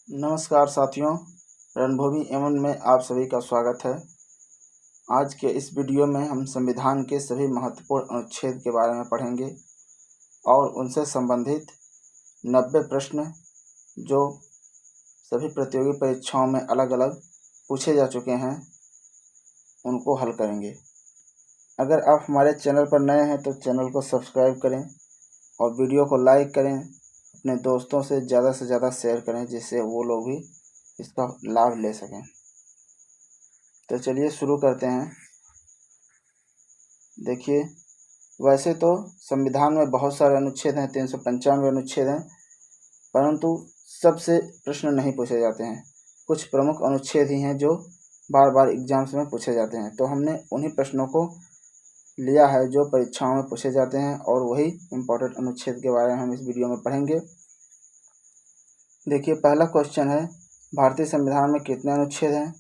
नमस्कार साथियों, रणभूमि एवन में आप सभी का स्वागत है। आज के इस वीडियो में हम संविधान के सभी महत्वपूर्ण अनुच्छेद के बारे में पढ़ेंगे और उनसे संबंधित 90 प्रश्न जो सभी प्रतियोगी परीक्षाओं में अलग अलग पूछे जा चुके हैं उनको हल करेंगे। अगर आप हमारे चैनल पर नए हैं तो चैनल को सब्सक्राइब करें और वीडियो को लाइक करें, अपने दोस्तों से ज़्यादा शेयर करें जिससे वो लोग भी इसका लाभ ले सकें। तो चलिए शुरू करते हैं। देखिए, वैसे तो संविधान में बहुत सारे अनुच्छेद हैं, 395 अनुच्छेद हैं, परंतु सबसे प्रश्न नहीं पूछे जाते हैं। कुछ प्रमुख अनुच्छेद ही हैं जो बार बार एग्जाम्स में पूछे जाते हैं, तो हमने उन्हीं प्रश्नों को लिया है जो परीक्षाओं में पूछे जाते हैं और वही इम्पोर्टेंट अनुच्छेद के बारे में हम इस वीडियो में पढ़ेंगे। देखिए, पहला क्वेश्चन है, भारतीय संविधान में कितने अनुच्छेद हैं?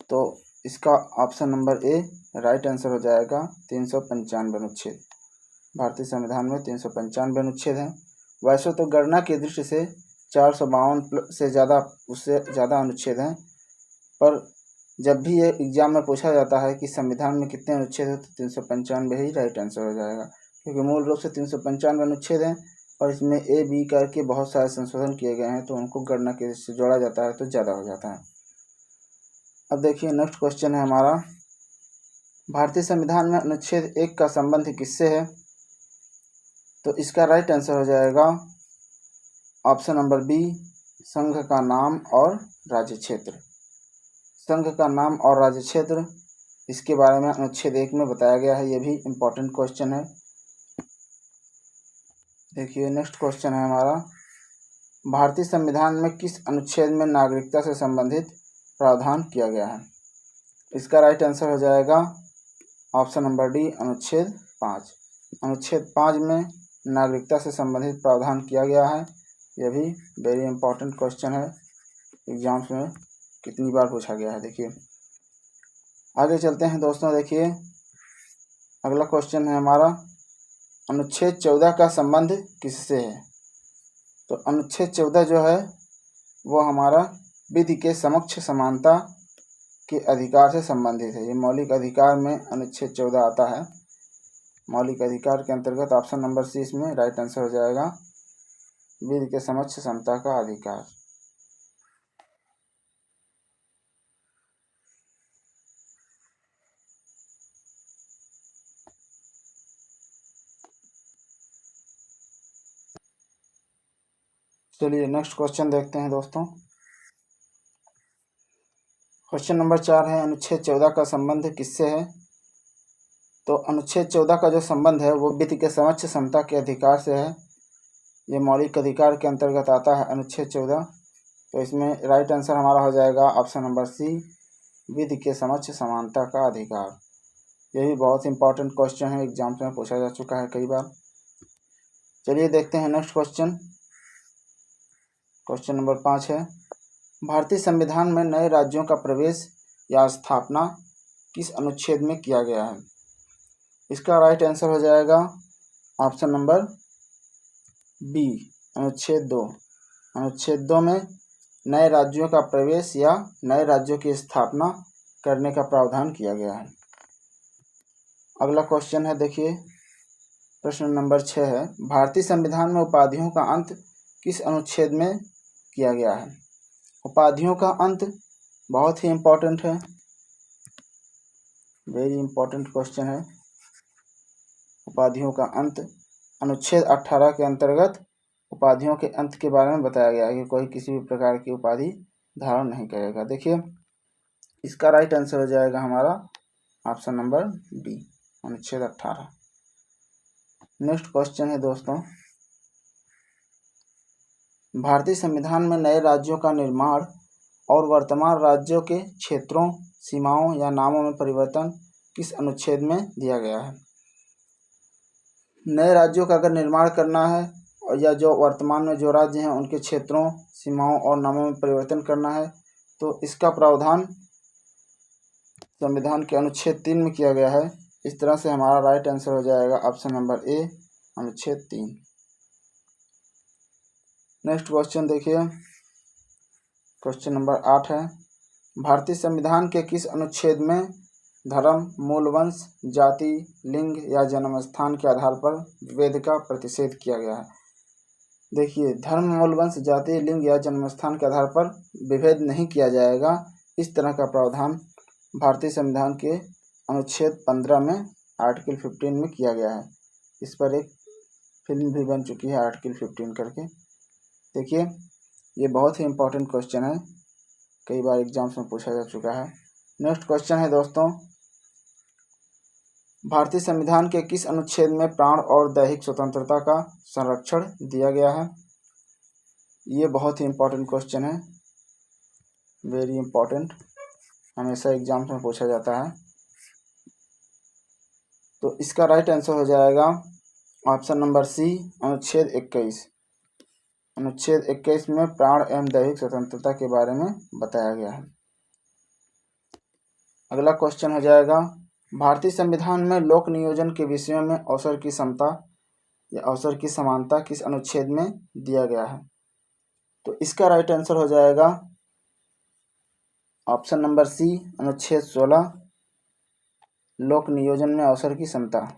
तो इसका option number A right answer हो जाएगा 395 अनुच्छेद। भारतीय संविधान में 395 अनुच्छेद हैं। वैसे तो गणना की दृष्टि से 452 से ज़्यादा, उससे ज़्यादा अनुच्छेद हैं, पर जब भी ये एग्जाम में पूछा जाता है कि संविधान में कितने अनुच्छेद हैं तो 395 ही राइट आंसर हो जाएगा, क्योंकि मूल रूप से 395 अनुच्छेद हैं और इसमें ए बी करके बहुत सारे संशोधन किए गए हैं, तो उनको गणना के दृष्टि से जोड़ा जाता है तो ज़्यादा हो जाता है। अब देखिए, नेक्स्ट क्वेश्चन है हमारा, भारतीय संविधान में अनुच्छेद 1 का संबंध किससे है? तो इसका राइट आंसर हो जाएगा ऑप्शन नंबर बी, संघ का नाम और राज्य क्षेत्र। संघ का नाम और राज्य क्षेत्र, इसके बारे में अनुच्छेद 1 में बताया गया है। ये भी इम्पोर्टेंट क्वेश्चन है। देखिए, नेक्स्ट क्वेश्चन है हमारा, भारतीय संविधान में किस अनुच्छेद में नागरिकता से संबंधित प्रावधान किया गया है? इसका राइट आंसर हो जाएगा ऑप्शन नंबर डी, अनुच्छेद 5। अनुच्छेद 5 में नागरिकता से संबंधित प्रावधान किया गया है। यह भी वेरी इंपॉर्टेंट क्वेश्चन है, एग्जाम्स में कितनी बार पूछा गया है। देखिए, आगे चलते हैं दोस्तों। देखिए, अगला क्वेश्चन है हमारा, अनुच्छेद 14 का संबंध किससे है? तो अनुच्छेद 14 जो है वो हमारा विधि के समक्ष समानता के अधिकार से संबंधित है। ये मौलिक अधिकार में अनुच्छेद 14 आता है। मौलिक अधिकार के अंतर्गत ऑप्शन नंबर सी इसमें राइट आंसर हो जाएगा, विधि के समक्ष समता का अधिकार। चलिए नेक्स्ट क्वेश्चन देखते हैं दोस्तों। क्वेश्चन नंबर 4 है, अनुच्छेद 14 का संबंध किससे है? तो अनुच्छेद 14 का जो संबंध है वो विधि के समक्ष समता के अधिकार से है। ये मौलिक अधिकार के अंतर्गत आता है अनुच्छेद 14। तो इसमें राइट आंसर हमारा हो जाएगा ऑप्शन नंबर सी, विधि के समक्ष समानता का अधिकार। ये भी बहुत इंपॉर्टेंट क्वेश्चन है, एग्जाम्स में पूछा जा चुका है कई बार। चलिए देखते हैं नेक्स्ट क्वेश्चन। क्वेश्चन नंबर 5 है, भारतीय संविधान में नए राज्यों का प्रवेश या स्थापना किस अनुच्छेद में किया गया है? इसका राइट आंसर हो जाएगा ऑप्शन नंबर बी, अनुच्छेद 2। अनुच्छेद 2 में नए राज्यों का प्रवेश या नए राज्यों की स्थापना करने का प्रावधान किया गया है। अगला क्वेश्चन है, देखिए प्रश्न नंबर 6 है, भारतीय संविधान में उपाधियों का अंत किस अनुच्छेद में किया गया है? उपाधियों का अंत बहुत ही इम्पोर्टेंट है, वेरी इंपॉर्टेंट क्वेश्चन है। उपाधियों का अंत अनुच्छेद 18 के अंतर्गत उपाधियों के अंत के बारे में बताया गया है कि कोई किसी भी प्रकार की उपाधि धारण नहीं करेगा। देखिए, इसका राइट आंसर हो जाएगा हमारा ऑप्शन नंबर डी, अनुच्छेद 18। नेक्स्ट क्वेश्चन है दोस्तों, भारतीय संविधान में नए राज्यों का निर्माण और वर्तमान राज्यों के क्षेत्रों, सीमाओं या नामों में परिवर्तन किस अनुच्छेद में दिया गया है? नए राज्यों का अगर निर्माण करना है और या जो वर्तमान में जो राज्य हैं उनके क्षेत्रों, सीमाओं और नामों में परिवर्तन करना है तो इसका प्रावधान संविधान के अनुच्छेद 3 में किया गया है। इस तरह से हमारा राइट आंसर हो जाएगा ऑप्शन नंबर ए, अनुच्छेद 3। नेक्स्ट क्वेश्चन देखिए, क्वेश्चन नंबर 8 है, भारतीय संविधान के किस अनुच्छेद में धर्म, मूल वंश, जाति, लिंग या जन्म स्थान के आधार पर विभेद का प्रतिषेध किया गया है? देखिए, धर्म, मूल वंश, जाति, लिंग या जन्म स्थान के आधार पर विभेद नहीं किया जाएगा, इस तरह का प्रावधान भारतीय संविधान के अनुच्छेद 15 में आर्टिकल 15 में किया गया है। इस पर एक फिल्म भी बन चुकी है आर्टिकल 15 करके। देखिए, ये बहुत ही इम्पोर्टेंट क्वेश्चन है, कई बार एग्जाम्स में पूछा जा चुका है। नेक्स्ट क्वेश्चन है दोस्तों, भारतीय संविधान के किस अनुच्छेद में प्राण और दैहिक स्वतंत्रता का संरक्षण दिया गया है? ये बहुत ही इम्पोर्टेंट क्वेश्चन है, वेरी इम्पोर्टेंट, हमेशा एग्जाम्स में पूछा जाता है। तो इसका राइट आंसर हो जाएगा ऑप्शन नंबर सी, अनुच्छेद 21। अनुच्छेद 21 में प्राण एवं दैहिक स्वतंत्रता के बारे में बताया गया है। अगला क्वेश्चन हो जाएगा, भारतीय संविधान में लोक नियोजन के विषयों में अवसर की समता या अवसर की समानता किस अनुच्छेद में दिया गया है? तो इसका राइट आंसर हो जाएगा ऑप्शन नंबर सी, अनुच्छेद 16, लोक नियोजन में अवसर की समता,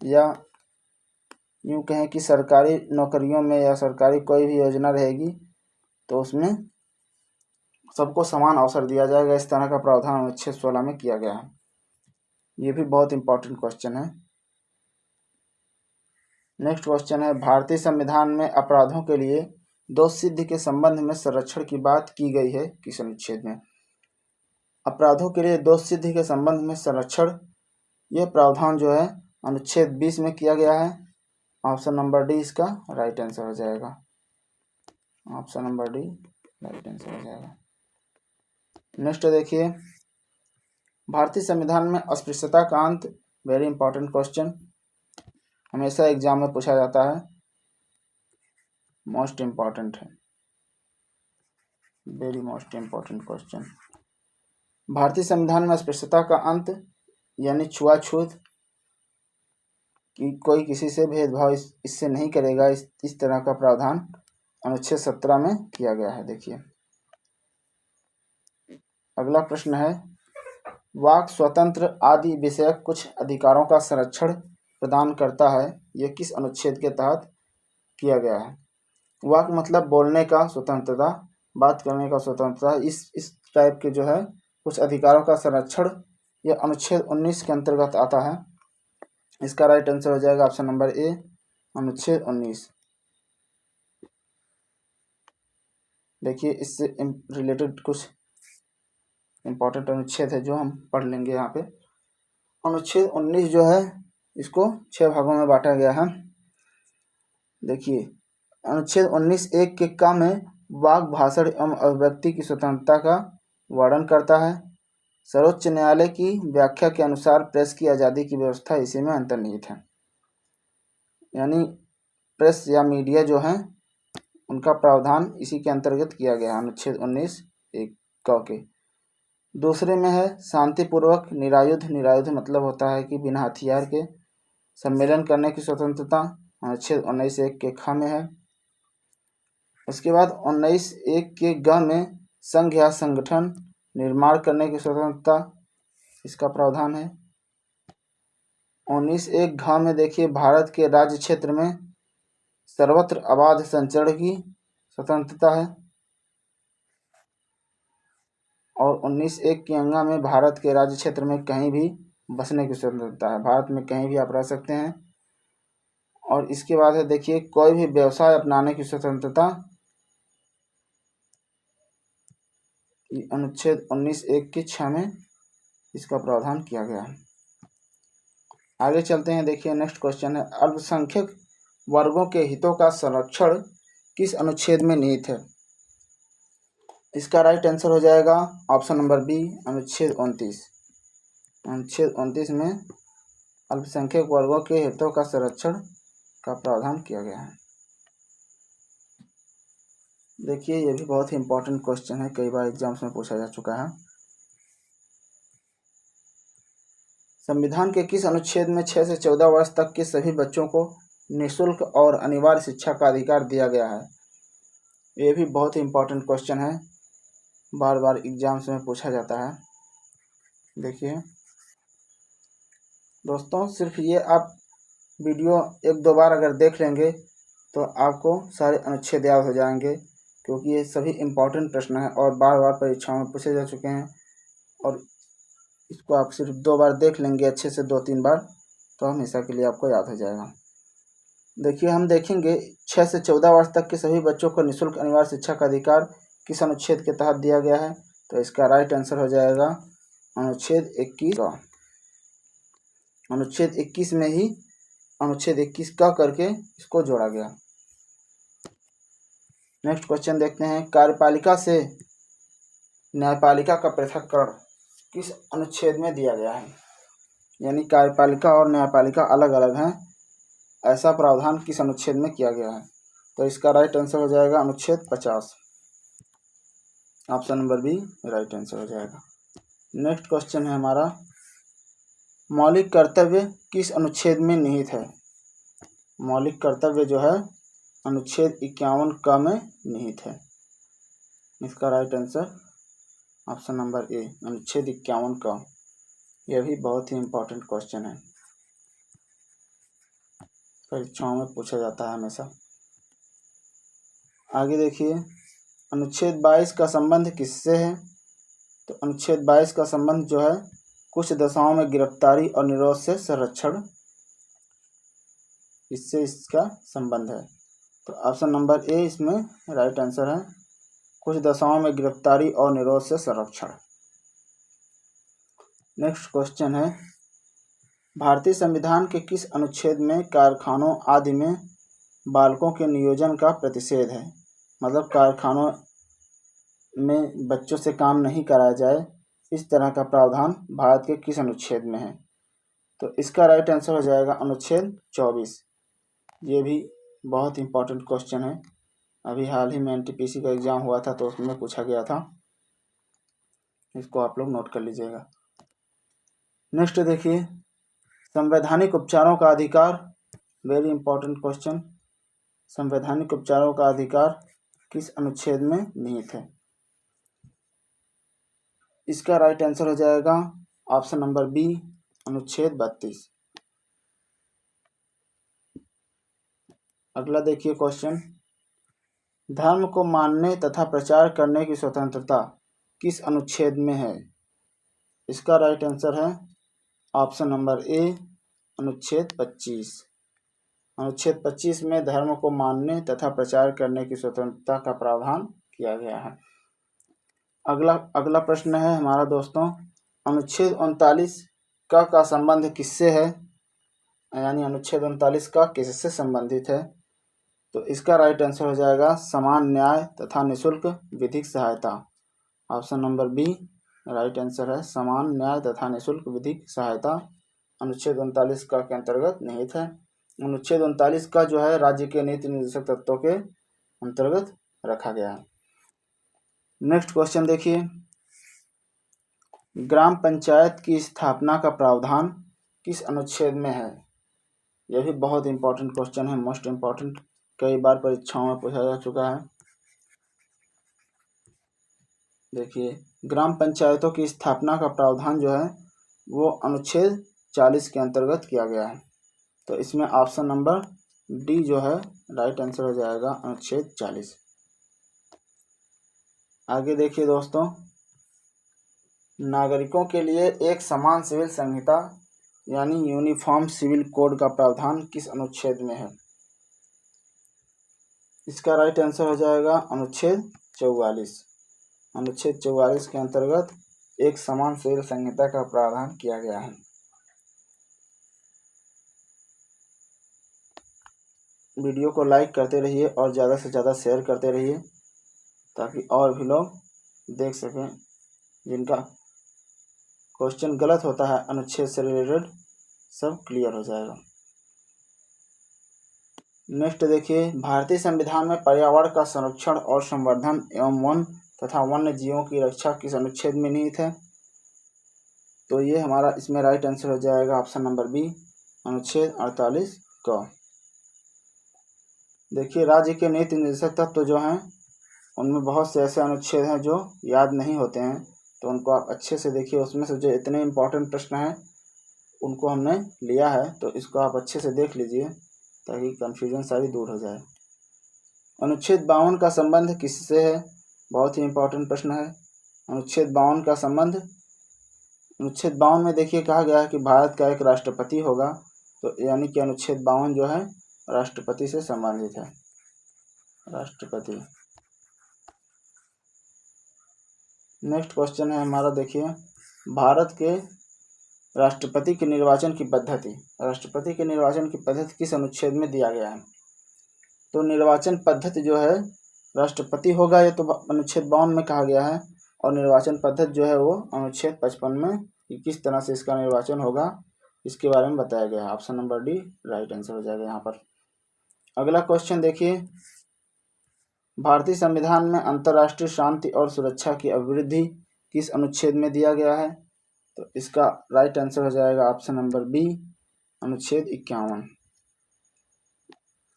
या यूँ कहें कि सरकारी नौकरियों में या सरकारी कोई भी योजना रहेगी तो उसमें सबको समान अवसर दिया जाएगा, इस तरह का प्रावधान अनुच्छेद 16 में किया गया है। ये भी बहुत इंपॉर्टेंट क्वेश्चन है। नेक्स्ट क्वेश्चन है, भारतीय संविधान में अपराधों के लिए दोष सिद्धि के संबंध में संरक्षण की बात की गई है किस अनुच्छेद में? अपराधों के लिए दोष सिद्धि के संबंध में संरक्षण, यह प्रावधान जो है अनुच्छेद 20 में किया गया है। ऑप्शन नंबर डी इसका राइट आंसर हो जाएगा। Option number D right answer हो जाएगा। नेक्स्ट देखिए, भारतीय संविधान में अस्पृश्यता का अंत, वेरी इंपॉर्टेंट क्वेश्चन, हमेशा एग्जाम में पूछा जाता है, मोस्ट इम्पॉर्टेंट है, वेरी मोस्ट इम्पॉर्टेंट क्वेश्चन। भारतीय संविधान में अस्पृश्यता का अंत यानी छुआछूत कि कोई किसी से भेदभाव इससे नहीं करेगा, इस तरह का प्रावधान अनुच्छेद 17 में किया गया है। देखिए, अगला प्रश्न है, वाक स्वतंत्र आदि विषयक कुछ अधिकारों का संरक्षण प्रदान करता है, यह किस अनुच्छेद के तहत किया गया है? वाक मतलब बोलने का स्वतंत्रता, बात करने का स्वतंत्रता, इस टाइप के जो है कुछ अधिकारों का संरक्षण यह अनुच्छेद 19 के अंतर्गत आता है। इसका राइट आंसर हो जाएगा ऑप्शन नंबर ए, अनुच्छेद 19। देखिए, इससे रिलेटेड कुछ इम्पोर्टेंट अनुच्छेद है जो हम पढ़ लेंगे यहाँ पे। अनुच्छेद 19 जो है इसको 6 भागों में बांटा गया है। देखिए, अनुच्छेद 19 एक के क में वाक, भाषण एवं अभिव्यक्ति की स्वतंत्रता का वर्णन करता है। सर्वोच्च न्यायालय की व्याख्या के अनुसार प्रेस की आज़ादी की व्यवस्था इसी में अंतर्निहित है, यानी प्रेस या मीडिया जो है उनका प्रावधान इसी के अंतर्गत किया गया है, अनुच्छेद 19 एक क के। दूसरे में है शांतिपूर्वक निरायुध, निरायुध मतलब होता है कि बिना हथियार के सम्मेलन करने की स्वतंत्रता, अनुच्छेद 19 एक के ख में है। उसके बाद 19 एक के ग में संघ या संगठन निर्माण करने की स्वतंत्रता, इसका प्रावधान है। 19 एक घ में देखिए, भारत के राज्य क्षेत्र में सर्वत्र अबाध संचरण की स्वतंत्रता है। और 19 एक की अंगा में भारत के राज्य क्षेत्र में कहीं भी बसने की स्वतंत्रता है, भारत में कहीं भी आप रह सकते हैं। और इसके बाद है देखिए, कोई भी व्यवसाय अपनाने की स्वतंत्रता, अनुच्छेद 19 एक के 6 में इसका प्रावधान किया गया है। आगे चलते हैं। देखिए, नेक्स्ट क्वेश्चन है, अल्पसंख्यक वर्गों के हितों का संरक्षण किस अनुच्छेद में निहित है? इसका राइट आंसर हो जाएगा ऑप्शन नंबर बी, अनुच्छेद 29। अनुच्छेद 29 में अल्पसंख्यक वर्गों के हितों का संरक्षण का प्रावधान किया गया है। देखिए, ये भी बहुत ही इंपॉर्टेंट क्वेश्चन है, कई बार एग्जाम्स में पूछा जा चुका है। संविधान के किस अनुच्छेद में 6 से 14 वर्ष तक के सभी बच्चों को निःशुल्क और अनिवार्य शिक्षा का अधिकार दिया गया है? ये भी बहुत ही इम्पोर्टेंट क्वेश्चन है, बार बार एग्जाम्स में पूछा जाता है। देखिए दोस्तों, सिर्फ ये आप वीडियो एक दो बार अगर देख लेंगे तो आपको सारे अनुच्छेद याद हो जाएंगे, क्योंकि ये सभी इम्पोर्टेंट प्रश्न हैं और बार बार परीक्षाओं में पूछे जा चुके हैं। और इसको आप सिर्फ 2 बार देख लेंगे अच्छे से, 2-3 बार, तो हमेशा के लिए आपको याद हो जाएगा। देखिए हम देखेंगे 6 से 14 वर्ष तक के सभी बच्चों को निःशुल्क अनिवार्य शिक्षा का अधिकार किस अनुच्छेद के तहत दिया गया है। तो इसका राइट आंसर हो जाएगा अनुच्छेद 21 का। अनुच्छेद 21 में ही अनुच्छेद 21 का करके इसको जोड़ा गया। नेक्स्ट क्वेश्चन देखते हैं, कार्यपालिका से न्यायपालिका का पृथक्करण किस अनुच्छेद में दिया गया है। यानी कार्यपालिका और न्यायपालिका अलग अलग हैं, ऐसा प्रावधान किस अनुच्छेद में किया गया है। तो इसका राइट आंसर हो जाएगा अनुच्छेद 50। Option number B right answer हो जाएगा। नेक्स्ट क्वेश्चन है हमारा, मौलिक कर्तव्य किस अनुच्छेद में निहित है। मौलिक कर्तव्य जो है अनुच्छेद 51 क में निहित है। इसका right answer option number A अनुच्छेद 51 क। यह भी बहुत ही इम्पोर्टेंट क्वेश्चन है, परीक्षाओं में पूछा जाता है हमेशा। आगे देखिए, अनुच्छेद 22 का संबंध किससे है। तो अनुच्छेद 22 का संबंध जो है कुछ दशाओं में गिरफ्तारी और निरोध से संरक्षण, इससे इसका संबंध है। तो ऑप्शन नंबर ए इसमें राइट आंसर है, कुछ दशाओं में गिरफ्तारी और निरोध से संरक्षण। नेक्स्ट क्वेश्चन है, भारतीय संविधान के किस अनुच्छेद में कारखानों आदि में बालकों के नियोजन का प्रतिषेध है। मतलब कारखानों में बच्चों से काम नहीं कराया जाए, इस तरह का प्रावधान भारत के किस अनुच्छेद में है। तो इसका राइट आंसर हो जाएगा अनुच्छेद 24। ये भी बहुत इंपॉर्टेंट क्वेश्चन है, अभी हाल ही में एनटीपीसी का एग्जाम हुआ था तो उसमें पूछा गया था, इसको आप लोग नोट कर लीजिएगा। नेक्स्ट देखिए, संवैधानिक उपचारों का अधिकार, वेरी इंपॉर्टेंट क्वेश्चन, संवैधानिक उपचारों का अधिकार किस अनुच्छेद में निहित है। इसका राइट आंसर हो जाएगा ऑप्शन नंबर बी अनुच्छेद 32। अगला देखिए क्वेश्चन, धर्म को मानने तथा प्रचार करने की स्वतंत्रता किस अनुच्छेद में है। इसका राइट आंसर है ऑप्शन नंबर ए अनुच्छेद 25। अनुच्छेद 25 में धर्म को मानने तथा प्रचार करने की स्वतंत्रता का प्रावधान किया गया है। अगला प्रश्न है हमारा दोस्तों, अनुच्छेद 39 का संबंध किससे है। यानी अनुच्छेद 39 का किससे संबंधित है। तो इसका राइट आंसर हो जाएगा समान न्याय तथा निःशुल्क विधिक सहायता। Option number B right answer है, समान न्याय तथा निःशुल्क विधिक सहायता अनुच्छेद 39 का के अंतर्गत निहित है। अनुच्छेद 39 का जो है राज्य के नीति निर्देशक तत्वों के अंतर्गत रखा गया है। नेक्स्ट क्वेश्चन देखिए, ग्राम पंचायत की स्थापना का प्रावधान किस अनुच्छेद में है। यह भी बहुत इंपॉर्टेंट क्वेश्चन है, मोस्ट इंपॉर्टेंट, कई बार परीक्षाओं में पूछा जा चुका है। देखिए, ग्राम पंचायतों की स्थापना का प्रावधान जो है वो अनुच्छेद 40 के अंतर्गत किया गया है। तो इसमें ऑप्शन नंबर डी जो है राइट आंसर हो जाएगा अनुच्छेद 40। आगे देखिए दोस्तों, नागरिकों के लिए एक समान सिविल संहिता यानी यूनिफॉर्म सिविल कोड का प्रावधान किस अनुच्छेद में है। इसका राइट आंसर हो जाएगा अनुच्छेद 44। अनुच्छेद 44 के अंतर्गत एक समान सिविल संहिता का प्रावधान किया गया है। वीडियो को लाइक करते रहिए और ज़्यादा से ज़्यादा शेयर करते रहिए ताकि और भी लोग देख सकें। जिनका क्वेश्चन गलत होता है अनुच्छेद से रिलेटेड सब क्लियर हो जाएगा। नेक्स्ट देखिए, भारतीय संविधान में पर्यावरण का संरक्षण और संवर्धन एवं वन तथा वन्य जीवों की रक्षा किस अनुच्छेद में निहित है। तो ये हमारा इसमें राइट आंसर हो जाएगा ऑप्शन नंबर बी अनुच्छेद 48 का। देखिए, राज्य के नीति निर्देशक तत्व जो हैं उनमें बहुत से ऐसे अनुच्छेद हैं जो याद नहीं होते हैं, तो उनको आप अच्छे से देखिए। उसमें से जो इतने इम्पोर्टेंट प्रश्न हैं उनको हमने लिया है, तो इसको आप अच्छे से देख लीजिए ताकि कन्फ्यूजन सारी दूर हो जाए। अनुच्छेद 52 का संबंध किससे है? बहुत ही इम्पोर्टेंट प्रश्न है। अनुच्छेद 52 का संबंध, अनुच्छेद 52 में देखिए कहा गया है कि भारत का एक राष्ट्रपति होगा, तो यानी कि अनुच्छेद 52 जो है राष्ट्रपति से संबंधित है। राष्ट्रपति। नेक्स्ट क्वेश्चन है हमारा, देखिए भारत के राष्ट्रपति के निर्वाचन की पद्धति, राष्ट्रपति के निर्वाचन की पद्धति किस अनुच्छेद में दिया गया है? तो निर्वाचन पद्धति जो है राष्ट्रपति होगा, ये तो अनुच्छेद 52 में कहा गया है, और निर्वाचन पद्धति जो है वो अनुच्छेद 55 में कि किस तरह से इसका निर्वाचन होगा इसके बारे में बताया गया है। Option number D right answer हो जाएगा यहाँ पर। अगला क्वेश्चन देखिए, भारतीय संविधान में अंतर्राष्ट्रीय शांति और सुरक्षा की अभिवृद्धि किस अनुच्छेद में दिया गया है? तो इसका राइट आंसर हो जाएगा ऑप्शन नंबर बी अनुच्छेद 51।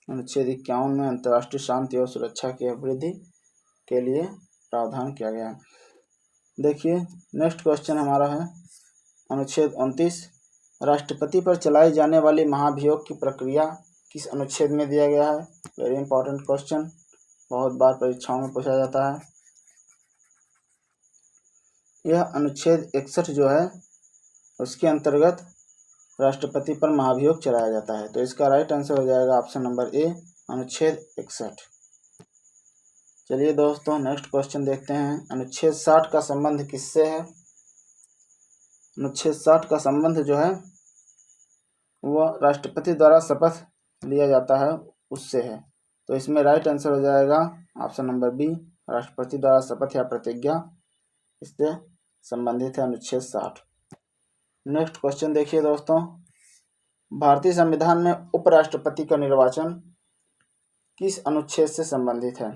अनुच्छेद 51 में अंतर्राष्ट्रीय शांति और सुरक्षा की अभिवृद्धि के लिए प्रावधान किया गया है। देखिए नेक्स्ट क्वेश्चन हमारा है अनुच्छेद 29, राष्ट्रपति पर चलाई जाने वाली महाभियोग की प्रक्रिया किस अनुच्छेद में दिया गया है? वेरी इंपॉर्टेंट क्वेश्चन, बहुत बार परीक्षाओं में पूछा जाता है। यह अनुच्छेद 61 जो है उसके अंतर्गत राष्ट्रपति पर महाभियोग चलाया जाता है, तो इसका राइट आंसर हो जाएगा ऑप्शन नंबर ए अनुच्छेद 61। चलिए दोस्तों नेक्स्ट क्वेश्चन देखते हैं, अनुच्छेद 60 का संबंध किससे है? अनुच्छेद 60 का संबंध जो है वह राष्ट्रपति द्वारा शपथ लिया जाता है उससे है, तो इसमें राइट आंसर हो जाएगा ऑप्शन नंबर बी राष्ट्रपति द्वारा शपथ या प्रतिज्ञा, इससे संबंधित है अनुच्छेद 60। नेक्स्ट क्वेश्चन देखिए दोस्तों, भारतीय संविधान में उपराष्ट्रपति का निर्वाचन किस अनुच्छेद से संबंधित है?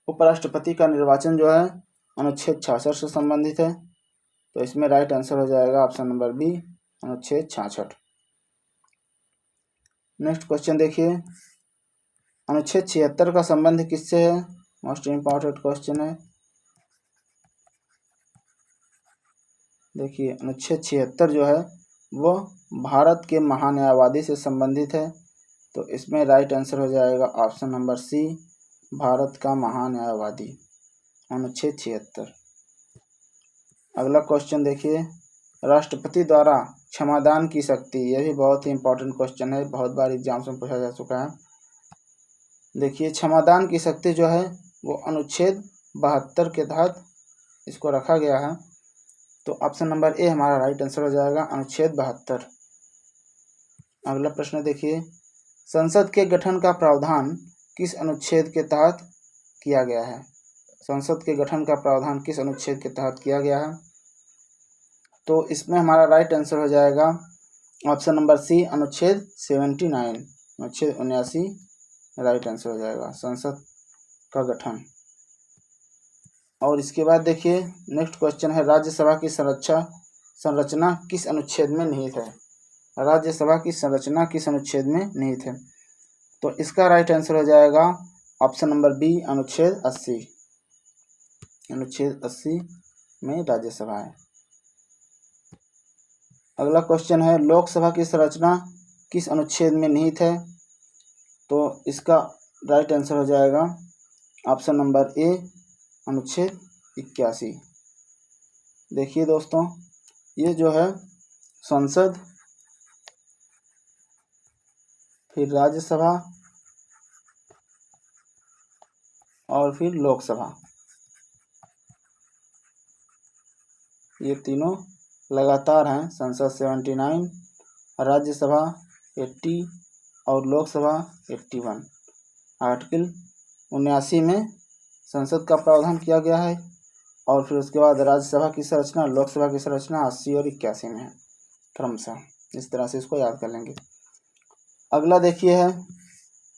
उपराष्ट्रपति का निर्वाचन जो है अनुच्छेद 66 से संबंधित है, तो इसमें राइट आंसर हो जाएगा ऑप्शन नंबर बी अनुच्छेद 66। नेक्स्ट क्वेश्चन देखिए, अनुच्छेद 76 का संबंध किससे है? मोस्ट इम्पॉर्टेंट क्वेश्चन है। देखिए अनुच्छेद 76 जो है वो भारत के महान्यायवादी से संबंधित है, तो इसमें राइट आंसर हो जाएगा ऑप्शन नंबर सी भारत का महान्यायवादी, अनुच्छेद 76। अगला क्वेश्चन देखिए, राष्ट्रपति द्वारा क्षमादान की शक्ति, यह भी बहुत ही इंपॉर्टेंट क्वेश्चन है, बहुत बार एग्जाम्स में पूछा जा चुका है। देखिए क्षमादान की शक्ति जो है वो अनुच्छेद 72 के तहत इसको रखा गया है, तो ऑप्शन नंबर ए हमारा राइट आंसर हो जाएगा अनुच्छेद 72। अगला प्रश्न देखिए, संसद के गठन का प्रावधान किस अनुच्छेद के तहत किया गया है? संसद के गठन का प्रावधान किस अनुच्छेद के तहत किया गया है? तो इसमें हमारा राइट आंसर हो जाएगा ऑप्शन नंबर सी अनुच्छेद 79, अनुच्छेद 79 राइट आंसर हो जाएगा संसद का गठन। और इसके बाद देखिए नेक्स्ट क्वेश्चन है, राज्यसभा की संरचना किस अनुच्छेद में निहित है? राज्यसभा की संरचना किस अनुच्छेद में निहित है? तो इसका राइट आंसर हो जाएगा ऑप्शन नंबर बी अनुच्छेद 80, अनुच्छेद 80 में राज्यसभा है। अगला क्वेश्चन है, लोकसभा की संरचना किस अनुच्छेद में निहित है? तो इसका राइट आंसर हो जाएगा ऑप्शन नंबर ए अनुच्छेद 81। देखिए दोस्तों ये जो है संसद, फिर राज्यसभा और फिर लोकसभा, ये तीनों लगातार हैं। संसद 79, राज्यसभा 80 और लोकसभा 81। आर्टिकल 79 में संसद का प्रावधान किया गया है, और फिर उसके बाद राज्यसभा की संरचना, लोकसभा की संरचना 80 और 81 में है क्रमशः। इस तरह से इसको याद कर लेंगे। अगला देखिए है,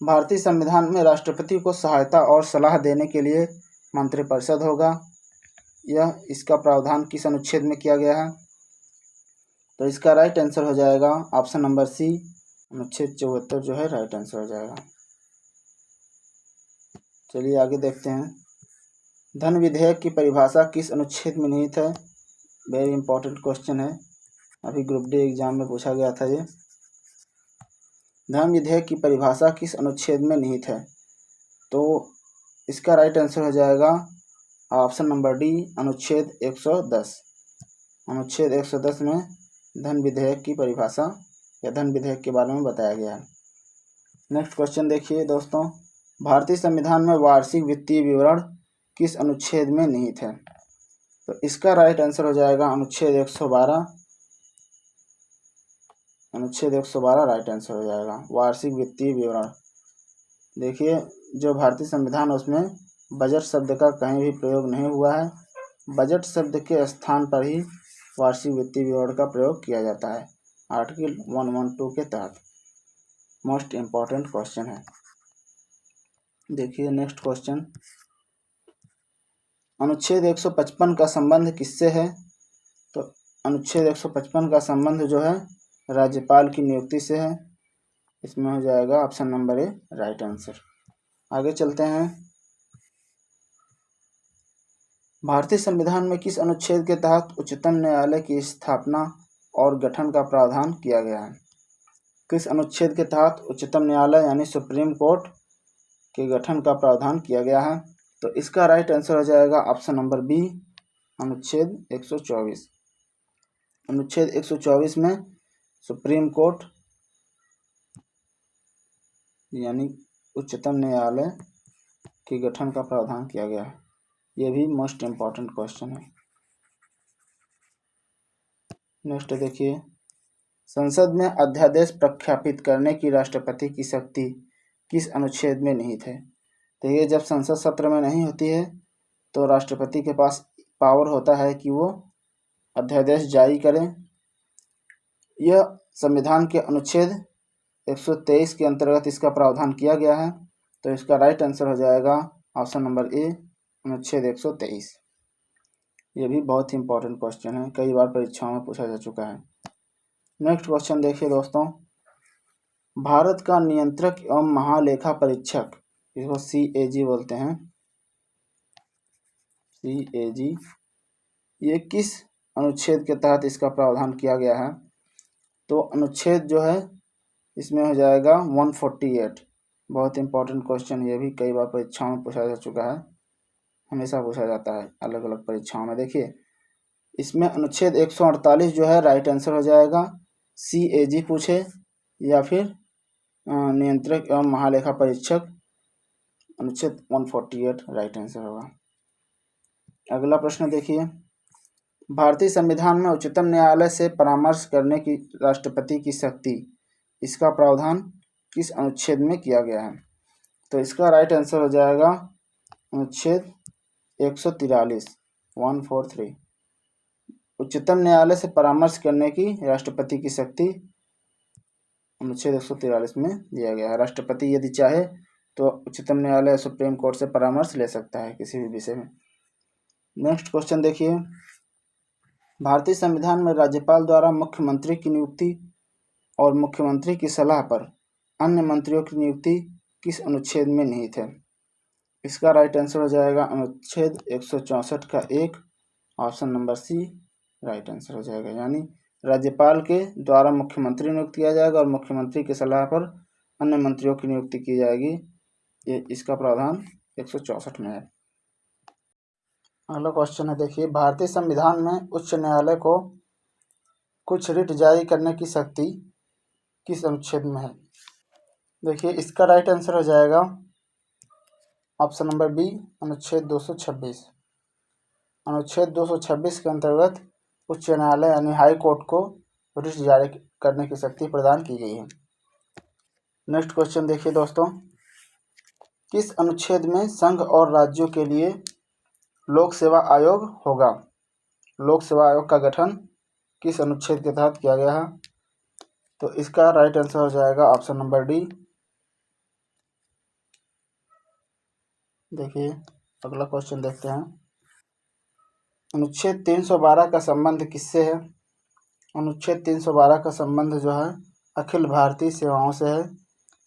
भारतीय संविधान में राष्ट्रपति को सहायता और सलाह देने के लिए मंत्रिपरिषद होगा, यह इसका प्रावधान किस अनुच्छेद में किया गया है? तो इसका राइट आंसर हो जाएगा ऑप्शन नंबर सी अनुच्छेद 74 जो है राइट आंसर हो जाएगा। चलिए आगे देखते हैं। धन विधेयक की परिभाषा किस अनुच्छेद में निहित है? वेरी इंपॉर्टेंट क्वेश्चन है, अभी ग्रुप डी एग्जाम में पूछा गया था ये। धन विधेयक की परिभाषा किस अनुच्छेद में निहित है? तो इसका राइट आंसर हो जाएगा ऑप्शन नंबर डी, अनुच्छेद 110। अनुच्छेद 110 में धन विधेयक की परिभाषा या धन विधेयक के बारे में बताया गया है। नेक्स्ट क्वेश्चन देखिए दोस्तों, भारतीय संविधान में वार्षिक वित्तीय विवरण किस अनुच्छेद में निहित है? तो इसका राइट आंसर हो जाएगा अनुच्छेद 112। अनुच्छेद 112 राइट आंसर हो जाएगा, वार्षिक वित्तीय विवरण। देखिए जो भारतीय संविधान है उसमें बजट शब्द का कहीं भी प्रयोग नहीं हुआ है, बजट शब्द के स्थान पर ही वार्षिक वित्तीय विवरण का प्रयोग किया जाता है आर्टिकल 112 के तहत। मोस्ट इम्पॉर्टेंट क्वेश्चन है। देखिए नेक्स्ट क्वेश्चन, अनुच्छेद 155 का संबंध किससे है? तो अनुच्छेद 155 का संबंध जो है राज्यपाल की नियुक्ति से है। इसमें हो जाएगा option number A right answer. आगे चलते हैं, भारतीय संविधान में किस अनुच्छेद के तहत उच्चतम न्यायालय की स्थापना और गठन का प्रावधान किया गया है? किस अनुच्छेद के तहत उच्चतम न्यायालय यानी सुप्रीम कोर्ट के गठन का प्रावधान किया गया है? तो इसका राइट आंसर हो जाएगा ऑप्शन नंबर बी, अनुच्छेद 124। अनुच्छेद 124 में सुप्रीम कोर्ट यानी उच्चतम न्यायालय के गठन का प्रावधान किया गया है। ये भी मोस्ट इम्पॉर्टेंट क्वेश्चन है। नेक्स्ट देखिए, संसद में अध्यादेश प्रख्यापित करने की राष्ट्रपति की शक्ति किस अनुच्छेद में निहित है? तो ये जब संसद सत्र में नहीं होती है तो राष्ट्रपति के पास पावर होता है कि वो अध्यादेश जारी करें। यह संविधान के अनुच्छेद 123 के अंतर्गत इसका प्रावधान किया गया है। तो इसका राइट आंसर हो जाएगा ऑप्शन नंबर ए, अनुच्छेद 123। ये भी बहुत ही इंपॉर्टेंट क्वेश्चन है, कई बार परीक्षाओं में पूछा जा चुका है। नेक्स्ट क्वेश्चन देखिए दोस्तों, भारत का नियंत्रक एवं महालेखा परीक्षक, इसको CAG बोलते हैं, CAG, ये किस अनुच्छेद के तहत इसका प्रावधान किया गया है? तो अनुच्छेद जो है इसमें हो जाएगा 148। बहुत इंपॉर्टेंट क्वेश्चन, ये भी कई बार परीक्षाओं में पूछा जा चुका है, हमेशा पूछा जाता है अलग अलग परीक्षाओं में। देखिए इसमें अनुच्छेद 148 जो है राइट आंसर हो जाएगा, CAG पूछे या फिर नियंत्रक एवं महालेखा परीक्षक, अनुच्छेद 148 राइट आंसर होगा। अगला प्रश्न देखिए, भारतीय संविधान में उच्चतम न्यायालय से परामर्श करने की राष्ट्रपति की शक्ति, इसका प्रावधान किस अनुच्छेद में किया गया है? तो इसका राइट आंसर हो जाएगा अनुच्छेद 143, 143। उच्चतम न्यायालय से परामर्श करने की राष्ट्रपति की शक्ति अनुच्छेद 143 में दिया गया है। राष्ट्रपति यदि चाहे तो उच्चतम न्यायालय सुप्रीम कोर्ट से परामर्श ले सकता है किसी भी विषय में। नेक्स्ट क्वेश्चन देखिए, भारतीय संविधान में राज्यपाल द्वारा मुख्यमंत्री की नियुक्ति और मुख्यमंत्री की सलाह पर अन्य मंत्रियों की नियुक्ति किस अनुच्छेद में निहित है? इसका राइट आंसर हो जाएगा अनुच्छेद 164 का 1, option number C right answer हो जाएगा। यानी राज्यपाल के द्वारा मुख्यमंत्री नियुक्त किया जाएगा और मुख्यमंत्री की सलाह पर अन्य मंत्रियों की नियुक्ति की जाएगी। ये इसका प्रावधान 164 में है। अगला क्वेश्चन है, देखिए भारतीय संविधान में उच्च न्यायालय को कुछ रिट जारी करने की शक्ति किस अनुच्छेद में है? देखिए इसका राइट आंसर हो जाएगा ऑप्शन नंबर बी, अनुच्छेद 226। अनुच्छेद 226 के अंतर्गत उच्च न्यायालय यानी हाई कोर्ट को रिट जारी करने की शक्ति प्रदान की गई है। नेक्स्ट क्वेश्चन देखिए दोस्तों, किस अनुच्छेद में संघ और राज्यों के लिए लोक सेवा आयोग होगा? लोक सेवा आयोग का गठन किस अनुच्छेद के तहत किया गया है? तो इसका राइट आंसर हो जाएगा ऑप्शन नंबर डी। देखिए अगला क्वेश्चन देखते हैं, अनुच्छेद 312 का संबंध किससे है? अनुच्छेद 312 का संबंध जो है अखिल भारतीय सेवाओं से है।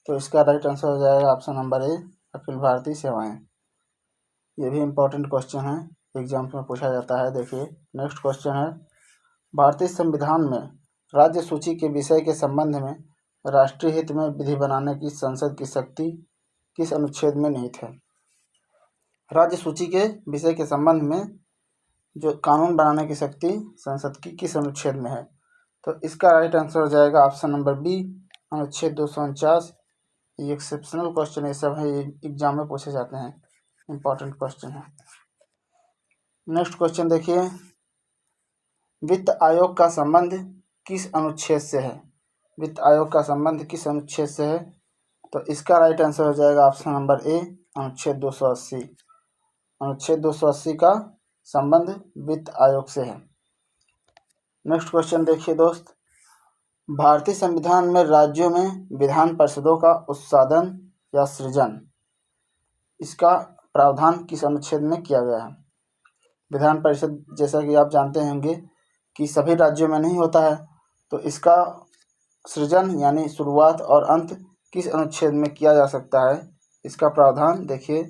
तो इसका राइट आंसर हो जाएगा option number A, Akhil Bharatiya सेवाएं। ये भी इम्पोर्टेंट क्वेश्चन है, एग्जाम्स में पूछा जाता है। देखिए नेक्स्ट क्वेश्चन है, भारतीय संविधान में राज्य सूची के विषय के संबंध में राष्ट्रीय हित में विधि बनाने की संसद की शक्ति किस अनुच्छेद में निहित है? राज्य सूची के विषय के संबंध में जो कानून बनाने की शक्ति संसद की किस अनुच्छेद में है? तो इसका राइट आंसर हो जाएगा ऑप्शन नंबर बी, अनुच्छेद 249। ये एक्सेप्शनल क्वेश्चन ये सब है, ये एग्जाम में पूछे जाते हैं, इंपॉर्टेंट क्वेश्चन है। नेक्स्ट क्वेश्चन देखिए, वित्त आयोग का संबंध किस अनुच्छेद से है? वित्त आयोग का संबंध किस अनुच्छेद से है? तो इसका राइट आंसर हो जाएगा ऑप्शन नंबर ए, अनुच्छेद 280। अनुच्छेद 280 का संबंध वित्त आयोग से है। नेक्स्ट क्वेश्चन देखिए दोस्त, भारतीय संविधान में राज्यों में विधान परिषदों का उत्साधन या सृजन, इसका प्रावधान किस अनुच्छेद में किया गया है? विधान परिषद जैसा कि आप जानते होंगे कि सभी राज्यों में नहीं होता है, तो इसका सृजन यानी शुरुआत और अंत किस अनुच्छेद में किया जा सकता है? इसका प्रावधान देखिए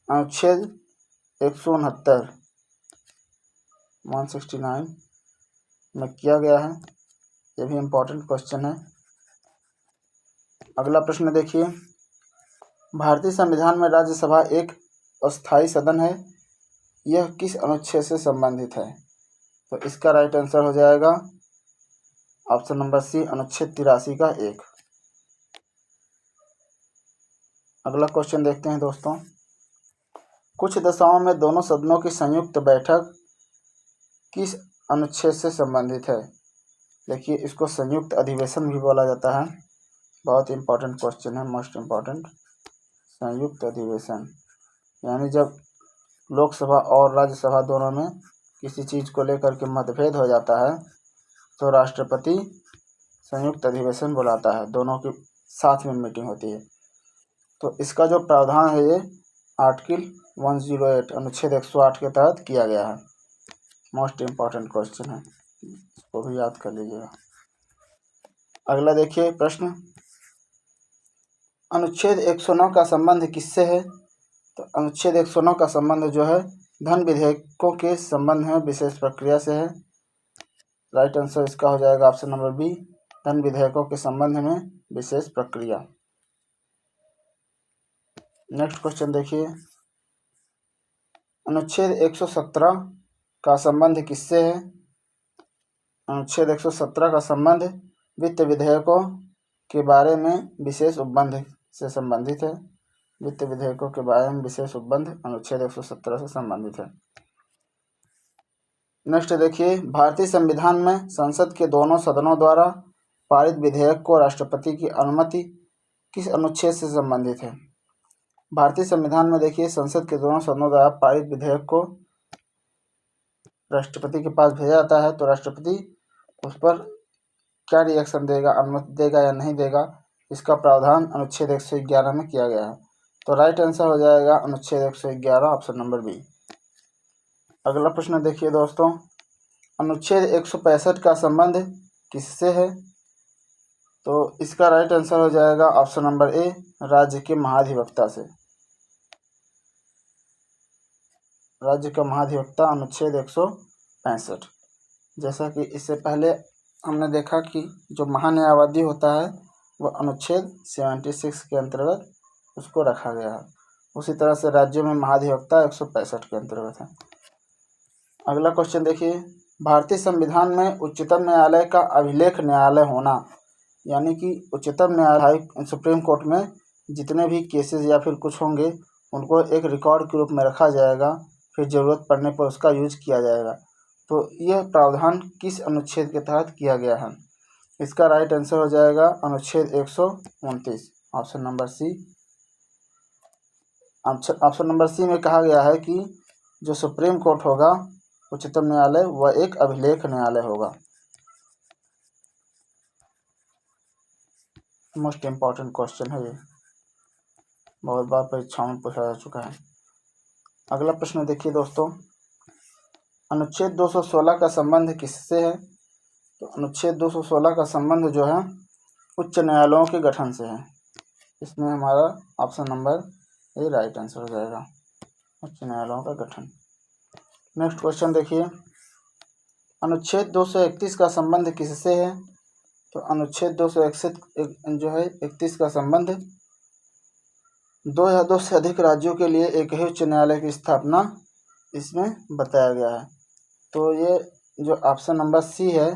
अनुच्छेद 169 में किया गया है। यह भी इम्पोर्टेंट क्वेश्चन है। अगला प्रश्न देखिए, भारतीय संविधान में राज्यसभा एक अस्थायी सदन है, यह किस अनुच्छेद से संबंधित है? तो इसका राइट आंसर हो जाएगा ऑप्शन नंबर सी, अनुच्छेद 83 का 1। अगला क्वेश्चन देखते हैं दोस्तों, कुछ दशाओं में दोनों सदनों की संयुक्त बैठक किस अनुच्छेद से संबंधित है? देखिए इसको संयुक्त अधिवेशन भी बोला जाता है। बहुत इंपॉर्टेंट क्वेश्चन है, मोस्ट इम्पॉर्टेंट। संयुक्त अधिवेशन यानी जब लोकसभा और राज्यसभा दोनों में किसी चीज़ को लेकर के मतभेद हो जाता है तो राष्ट्रपति संयुक्त अधिवेशन बुलाता है, दोनों की साथ में मीटिंग होती है। तो इसका जो प्रावधान है ये आर्टिकल 108 अनुच्छेद 108 के तहत किया गया है। मोस्ट इम्पॉर्टेंट क्वेश्चन है, इसको भी याद कर लीजिएगा। अगला देखिए प्रश्न, अनुच्छेद 109 का संबंध किससे है? तो अनुच्छेद 109 का संबंध जो है धन विधेयकों के संबंध में विशेष प्रक्रिया से है। राइट आंसर इसका हो जाएगा ऑप्शन नंबर बी, धन विधेयकों के संबंध में विशेष प्रक्रिया। नेक्स्ट क्वेश्चन देखिए, अनुच्छेद 117 का संबंध किससे है? अनुच्छेद 117 का संबंध वित्त विधेयकों के बारे में विशेष उपबंध से संबंधित है। वित्त विधेयकों के बारे में विशेष उपबंध अनुच्छेद 117 से संबंधित है। नेक्स्ट देखिए, भारतीय संविधान में संसद के दोनों सदनों द्वारा पारित विधेयक को राष्ट्रपति की अनुमति किस अनुच्छेद से संबंधित है? भारतीय संविधान में देखिए संसद के दोनों सदनों द्वारा पारित विधेयक को राष्ट्रपति के पास भेजा जाता है, तो राष्ट्रपति उस पर क्या रिएक्शन देगा, अनुमति देगा या नहीं देगा, इसका प्रावधान अनुच्छेद 111 में किया गया है। तो राइट आंसर हो जाएगा अनुच्छेद 111 ऑप्शन नंबर बी। अगला प्रश्न देखिए दोस्तों, अनुच्छेद 165 का संबंध किससे है? तो इसका राइट आंसर हो जाएगा ऑप्शन नंबर ए, राज्य के महाधिवक्ता से। राज्य का महाधिवक्ता अनुच्छेद 165। जैसा कि इससे पहले हमने देखा कि जो महान्यायवादी होता है वह अनुच्छेद 76 के अंतर्गत उसको रखा गया है, उसी तरह से राज्यों में महाधिवक्ता 165 के अंतर्गत है। अगला क्वेश्चन देखिए, भारतीय संविधान में उच्चतम न्यायालय का अभिलेख न्यायालय होना, यानी कि उच्चतम न्यायालय सुप्रीम कोर्ट में जितने भी केसेस या फिर कुछ होंगे उनको एक रिकॉर्ड के रूप में रखा जाएगा, फिर ज़रूरत पड़ने पर उसका यूज किया जाएगा। तो यह प्रावधान किस अनुच्छेद के तहत किया गया है? इसका राइट आंसर हो जाएगा अनुच्छेद 129 option number C. Option number C में कहा गया है कि जो सुप्रीम कोर्ट होगा उच्चतम न्यायालय वह एक अभिलेख न्यायालय होगा। मोस्ट इम्पॉर्टेंट क्वेश्चन है, ये बहुत बार परीक्षाओं में पूछा जा चुका है। अगला प्रश्न देखिए दोस्तों, अनुच्छेद 216 का संबंध किससे है? तो अनुच्छेद 216 का संबंध जो है उच्च न्यायालयों के गठन से है। इसमें हमारा option number A right answer हो जाएगा। उच्च न्यायालयों का गठन। नेक्स्ट क्वेश्चन देखिए, अनुच्छेद 231 का संबंध किससे है? तो अनुच्छेद 231 जो है 31 का संबंध 2 या 2 से अधिक राज्यों के लिए एक ही उच्च न्यायालय की स्थापना इसमें बताया गया है। तो ये जो ऑप्शन नंबर सी है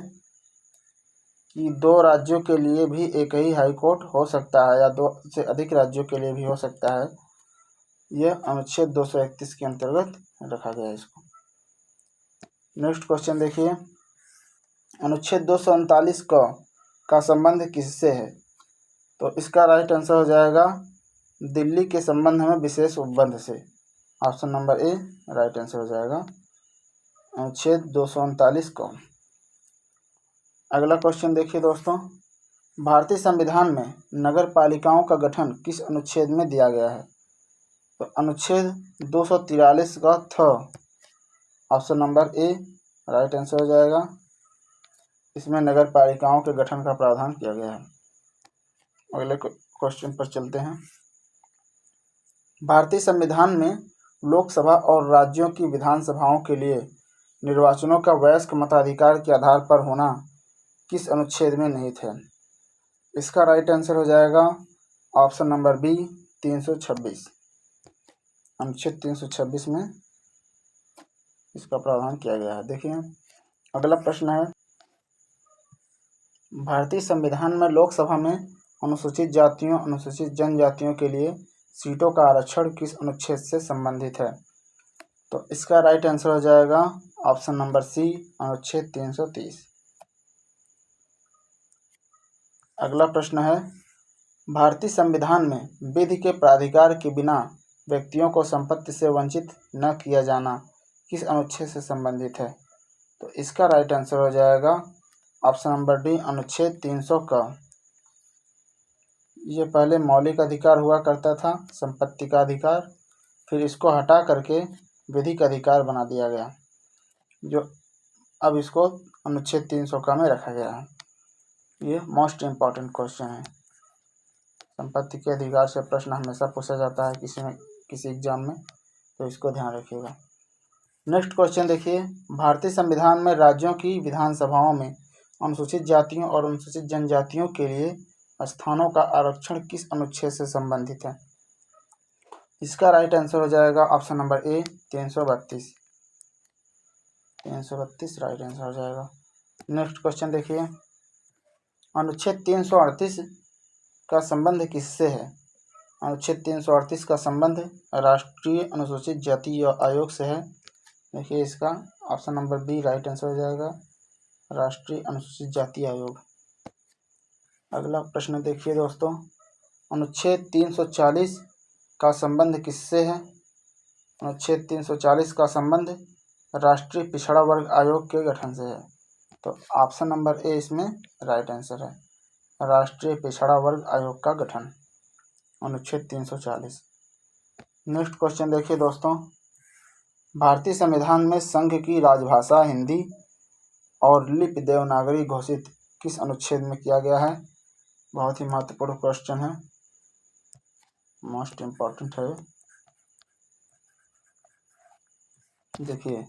कि 2 राज्यों के लिए भी एक ही हाई कोर्ट हो सकता है या 2 से अधिक राज्यों के लिए भी हो सकता है, यह अनुच्छेद 231 के अंतर्गत रखा गया है इसको। नेक्स्ट क्वेश्चन देखिए, अनुच्छेद 239 का संबंध किससे है? तो इसका राइट आंसर हो जाएगा दिल्ली के संबंध में विशेष उपबंध से। Option number A right answer हो जाएगा अनुच्छेद 239 को। अगला क्वेश्चन देखिए दोस्तों, भारतीय संविधान में नगर पालिकाओं का गठन किस अनुच्छेद में दिया गया है? तो अनुच्छेद 243 का थ। Option number A right answer हो जाएगा। इसमें नगर पालिकाओं के गठन का प्रावधान किया गया है। अगले क्वेश्चन पर चलते हैं। भारतीय संविधान में लोकसभा और राज्यों की विधानसभाओं के लिए निर्वाचनों का वयस्क मताधिकार के आधार पर होना किस अनुच्छेद में निहित है? इसका राइट आंसर हो जाएगा ऑप्शन नंबर बी 326। अनुच्छेद 326 में इसका प्रावधान किया गया है। देखिए अगला प्रश्न है, भारतीय संविधान में लोकसभा में अनुसूचित जातियों अनुसूचित जनजातियों के लिए सीटों का आरक्षण किस अनुच्छेद से संबंधित है? तो इसका राइट आंसर हो जाएगा ऑप्शन नंबर सी अनुच्छेद 330। अगला प्रश्न है, भारतीय संविधान में विधि के प्राधिकार के बिना व्यक्तियों को संपत्ति से वंचित न किया जाना किस अनुच्छेद से संबंधित है? तो इसका राइट आंसर हो जाएगा ऑप्शन नंबर डी अनुच्छेद 300 का। ये पहले मौलिक अधिकार हुआ करता था संपत्ति का अधिकार, फिर इसको हटा करके विधिक अधिकार बना दिया गया, जो अब इसको अनुच्छेद 300 का में रखा गया है। ये मोस्ट इम्पॉर्टेंट क्वेश्चन है। संपत्ति के अधिकार से प्रश्न हमेशा पूछा जाता है किसी एग्जाम में, तो इसको ध्यान रखिएगा। नेक्स्ट क्वेश्चन देखिए, भारतीय संविधान में राज्यों की विधानसभाओं में अनुसूचित जातियों और अनुसूचित जनजातियों के लिए स्थानों का आरक्षण किस अनुच्छेद से संबंधित है? इसका राइट आंसर हो जाएगा option number A 332। 332 right answer हो जाएगा। नेक्स्ट क्वेश्चन देखिए, अनुच्छेद 338 का संबंध किससे है? अनुच्छेद 338 का संबंध राष्ट्रीय अनुसूचित जाति आयोग से है। देखिए इसका option number B right answer हो जाएगा राष्ट्रीय अनुसूचित जाति आयोग। अगला प्रश्न देखिए दोस्तों, अनुच्छेद 340 का संबंध किससे है? अनुच्छेद 340 का संबंध राष्ट्रीय पिछड़ा वर्ग आयोग के गठन से है। तो ऑप्शन नंबर ए इसमें राइट आंसर है, राष्ट्रीय पिछड़ा वर्ग आयोग का गठन, अनुच्छेद 340। नेक्स्ट क्वेश्चन देखिए दोस्तों, भारतीय संविधान में संघ की राजभाषा हिंदी और लिपि देवनागरी घोषित किस अनुच्छेद में किया गया है? बहुत ही महत्वपूर्ण क्वेश्चन है, मोस्ट इम्पॉर्टेंट है। देखिए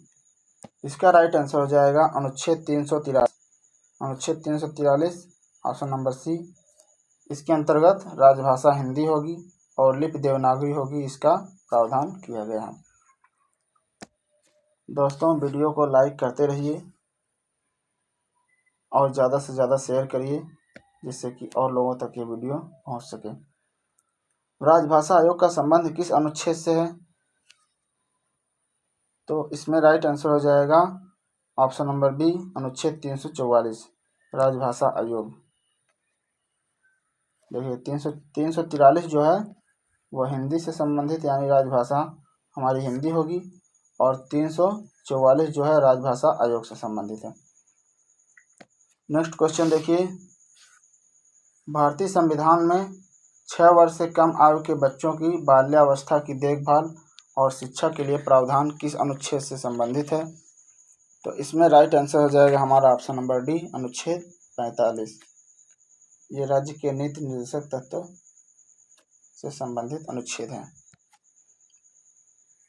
इसका राइट आंसर हो जाएगा अनुच्छेद 343। अनुच्छेद 343 ऑप्शन नंबर सी। इसके अंतर्गत राजभाषा हिंदी होगी और लिपि देवनागरी होगी, इसका प्रावधान किया गया है। दोस्तों वीडियो को लाइक करते रहिए और ज़्यादा से ज़्यादा शेयर करिए, जिससे कि और लोगों तक ये वीडियो पहुंच सके। राजभाषा आयोग का संबंध किस अनुच्छेद से है? तो इसमें राइट आंसर हो जाएगा ऑप्शन नंबर बी अनुच्छेद 344 राजभाषा आयोग। देखिए 343 जो है वो हिंदी से संबंधित, यानी राजभाषा हमारी हिंदी होगी, और 344 जो है राजभाषा आयोग से संबंधित है। नेक्स्ट क्वेश्चन देखिए, भारतीय संविधान में 6 वर्ष से कम आयु के बच्चों की बाल्यावस्था की देखभाल और शिक्षा के लिए प्रावधान किस अनुच्छेद से संबंधित है? तो इसमें राइट आंसर हो जाएगा हमारा ऑप्शन नंबर डी अनुच्छेद 45। ये राज्य के नीति निर्देशक तत्व से संबंधित अनुच्छेद है।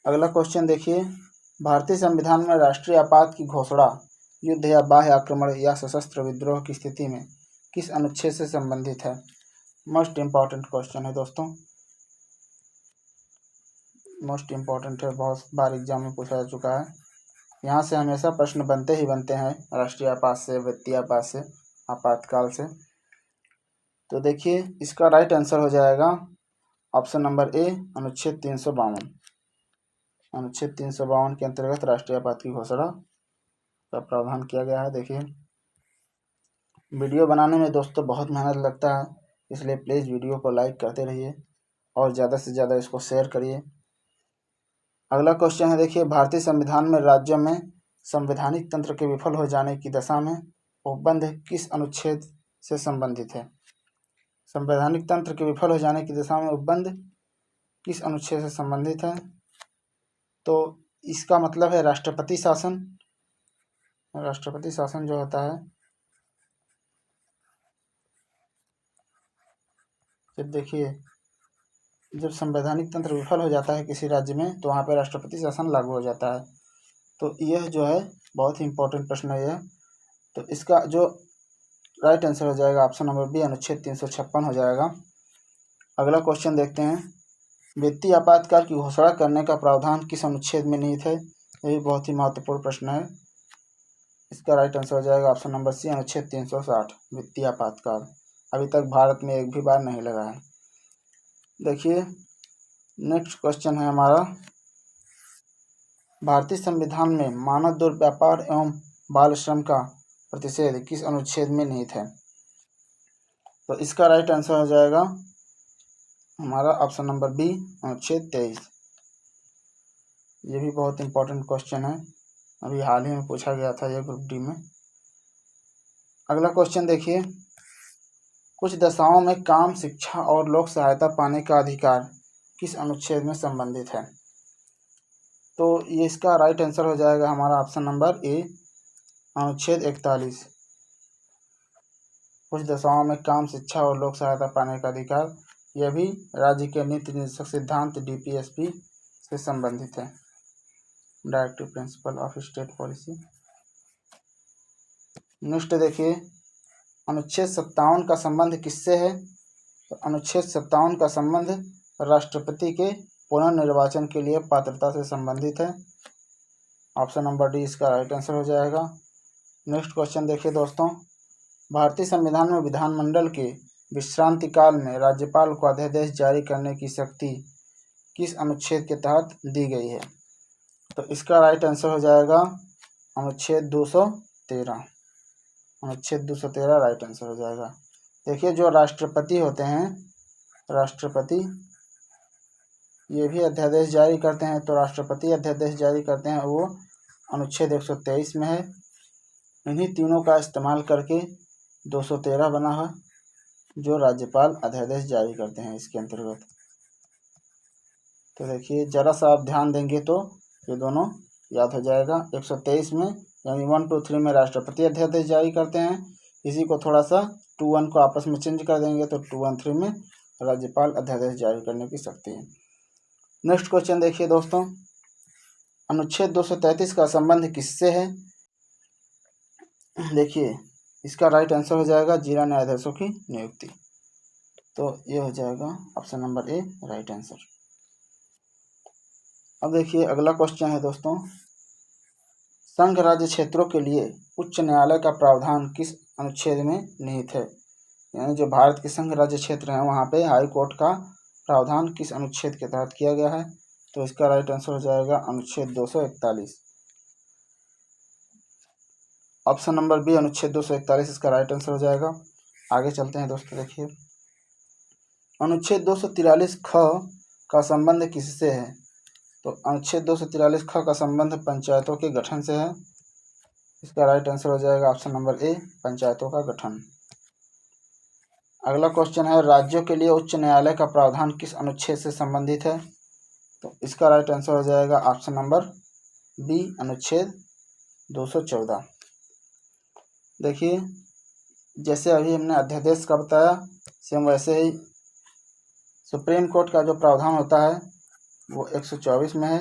अगला क्वेश्चन देखिए, भारतीय संविधान में राष्ट्रीय आपात की घोषणा युद्ध या बाह्य आक्रमण या सशस्त्र विद्रोह की स्थिति में किस अनुच्छेद से संबंधित है? मोस्ट इम्पॉर्टेंट क्वेश्चन है दोस्तों, मोस्ट इम्पॉर्टेंट है, बहुत बार एग्जाम में पूछा जा चुका है। यहाँ से हमेशा प्रश्न बनते ही बनते हैं, राष्ट्रीय आपात से, वित्तीय आपात से, आपातकाल से। तो देखिए इसका राइट आंसर हो जाएगा ऑप्शन नंबर ए, अनुच्छेद 352। अनुच्छेद 352 के अंतर्गत राष्ट्रीय आपात की घोषणा का प्रावधान किया गया है। देखिए वीडियो बनाने में दोस्तों बहुत मेहनत लगता है, इसलिए प्लीज़ वीडियो को लाइक करते रहिए और ज़्यादा से ज़्यादा इसको शेयर करिए। अगला क्वेश्चन है, देखिए भारतीय संविधान में राज्यों में संवैधानिक तंत्र के विफल हो जाने की दशा में उपबंध किस अनुच्छेद से संबंधित है? संवैधानिक तंत्र के विफल हो जाने की दशा में उपबंध किस अनुच्छेद से संबंधित है? तो इसका मतलब है राष्ट्रपति शासन। राष्ट्रपति शासन जो होता है, जब देखिए जब संवैधानिक तंत्र विफल हो जाता है किसी राज्य में तो वहाँ पे राष्ट्रपति शासन लागू हो जाता है। तो यह जो है बहुत ही इंपॉर्टेंट प्रश्न है यह। तो इसका जो राइट आंसर हो जाएगा ऑप्शन नंबर बी, अनुच्छेद 356 हो जाएगा। अगला क्वेश्चन देखते हैं, वित्तीय आपातकाल की घोषणा करने का प्रावधान किस अनुच्छेद में निहित है? यही बहुत ही महत्वपूर्ण प्रश्न है। इसका राइट आंसर हो जाएगा ऑप्शन नंबर सी, अनुच्छेद 360, वित्तीय आपातकाल। अभी तक भारत में एक भी बार नहीं लगा है। देखिए नेक्स्ट क्वेश्चन है हमारा, भारतीय संविधान में मानव दुर्व्यापार एवं बाल श्रम का प्रतिषेध किस अनुच्छेद में निहित है? तो इसका राइट आंसर हो जाएगा हमारा ऑप्शन नंबर बी, अनुच्छेद 23। ये भी बहुत इंपॉर्टेंट क्वेश्चन है, अभी हाल ही में पूछा गया था यह ग्रुप डी में। अगला क्वेश्चन देखिए, कुछ दशाओं में काम, शिक्षा और लोक सहायता पाने का अधिकार किस अनुच्छेद में संबंधित है? तो ये इसका राइट आंसर हो जाएगा हमारा ऑप्शन नंबर ए, अनुच्छेद 41। कुछ दशाओं में काम, शिक्षा और लोक सहायता पाने का अधिकार, यह भी राज्य के नीति निर्देशक सिद्धांत DPSP से संबंधित है, directive principle of state policy. Next देखिए, अनुच्छेद 57 का संबंध किससे है? तो अनुच्छेद 57 का संबंध राष्ट्रपति के पुनर्निर्वाचन के लिए पात्रता से संबंधित है। ऑप्शन नंबर डी इसका राइट आंसर हो जाएगा। नेक्स्ट क्वेश्चन देखिए दोस्तों, भारतीय संविधान में विधानमंडल के विश्रांति काल में राज्यपाल को अध्यादेश जारी करने की शक्ति किस अनुच्छेद के तहत दी गई है? तो इसका राइट आंसर हो जाएगा अनुच्छेद 213। अनुच्छेद 213 राइट आंसर हो जाएगा। देखिए जो राष्ट्रपति होते हैं, राष्ट्रपति ये भी अध्यादेश जारी करते हैं, तो राष्ट्रपति अध्यादेश जारी करते हैं वो अनुच्छेद 123 में है। इन्हीं तीनों का इस्तेमाल करके 213 बना है, जो राज्यपाल अध्यादेश जारी करते हैं इसके अंतर्गत। तो देखिए ज़रा सा आप ध्यान देंगे तो ये दोनों याद हो जाएगा। 123 में यानी 1, 2, 3 में राष्ट्रपति अध्यादेश जारी करते हैं, इसी को थोड़ा सा 2, 1 को आपस में चेंज कर देंगे तो 2, 1, 3 में राज्यपाल अध्यादेश जारी करने की शक्ति है। नेक्स्ट क्वेश्चन देखिए दोस्तों, अनुच्छेद 233 का संबंध किससे है? देखिए इसका राइट आंसर हो जाएगा जिला न्यायाधीशों की नियुक्ति। तो ये हो जाएगा option number A right answer. अब देखिए अगला क्वेश्चन है दोस्तों, संघ राज्य क्षेत्रों के लिए उच्च न्यायालय का प्रावधान किस अनुच्छेद में निहित है? यानी जो भारत के संघ राज्य क्षेत्र हैं वहाँ पे हाई कोर्ट का प्रावधान किस अनुच्छेद के तहत किया गया है? तो इसका राइट आंसर हो जाएगा अनुच्छेद 241। ऑप्शन नंबर बी, अनुच्छेद 241 इसका राइट आंसर हो जाएगा। आगे चलते हैं दोस्तों, देखिए अनुच्छेद 243 ख का संबंध किससे है? तो अनुच्छेद 243 ख का संबंध पंचायतों के गठन से है। इसका राइट आंसर हो जाएगा ऑप्शन नंबर ए, पंचायतों का गठन। अगला क्वेश्चन है, राज्यों के लिए उच्च न्यायालय का प्रावधान किस अनुच्छेद से संबंधित है? तो इसका राइट आंसर हो जाएगा ऑप्शन नंबर बी, अनुच्छेद 214। देखिए जैसे अभी हमने अध्यादेश का बताया, सेम वैसे ही सुप्रीम कोर्ट का जो प्रावधान होता है वो 124 में है।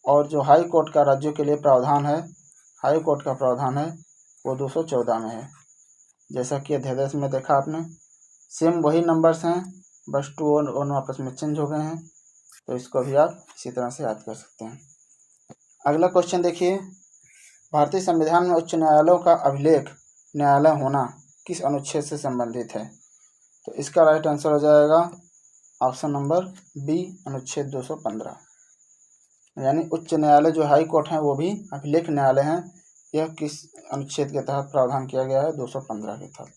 और जो हाई कोर्ट का राज्यों के लिए प्रावधान है, हाई कोर्ट का प्रावधान है वो 214 में है। जैसा कि अध्यादेश में देखा आपने, सेम वही नंबर्स हैं, बस 2 और 1 आपस में चेंज हो गए हैं। तो इसको भी आप इसी तरह से याद कर सकते हैं। अगला क्वेश्चन देखिए, भारतीय संविधान में उच्च न्यायालयों का अभिलेख न्यायालय होना किस अनुच्छेद से संबंधित है? तो इसका राइट आंसर हो जाएगा ऑप्शन नंबर बी, अनुच्छेद 215। यानी उच्च न्यायालय जो हाई कोर्ट हैं वो भी अभिलेख न्यायालय हैं। यह किस अनुच्छेद के तहत प्रावधान किया गया है? 215 के तहत।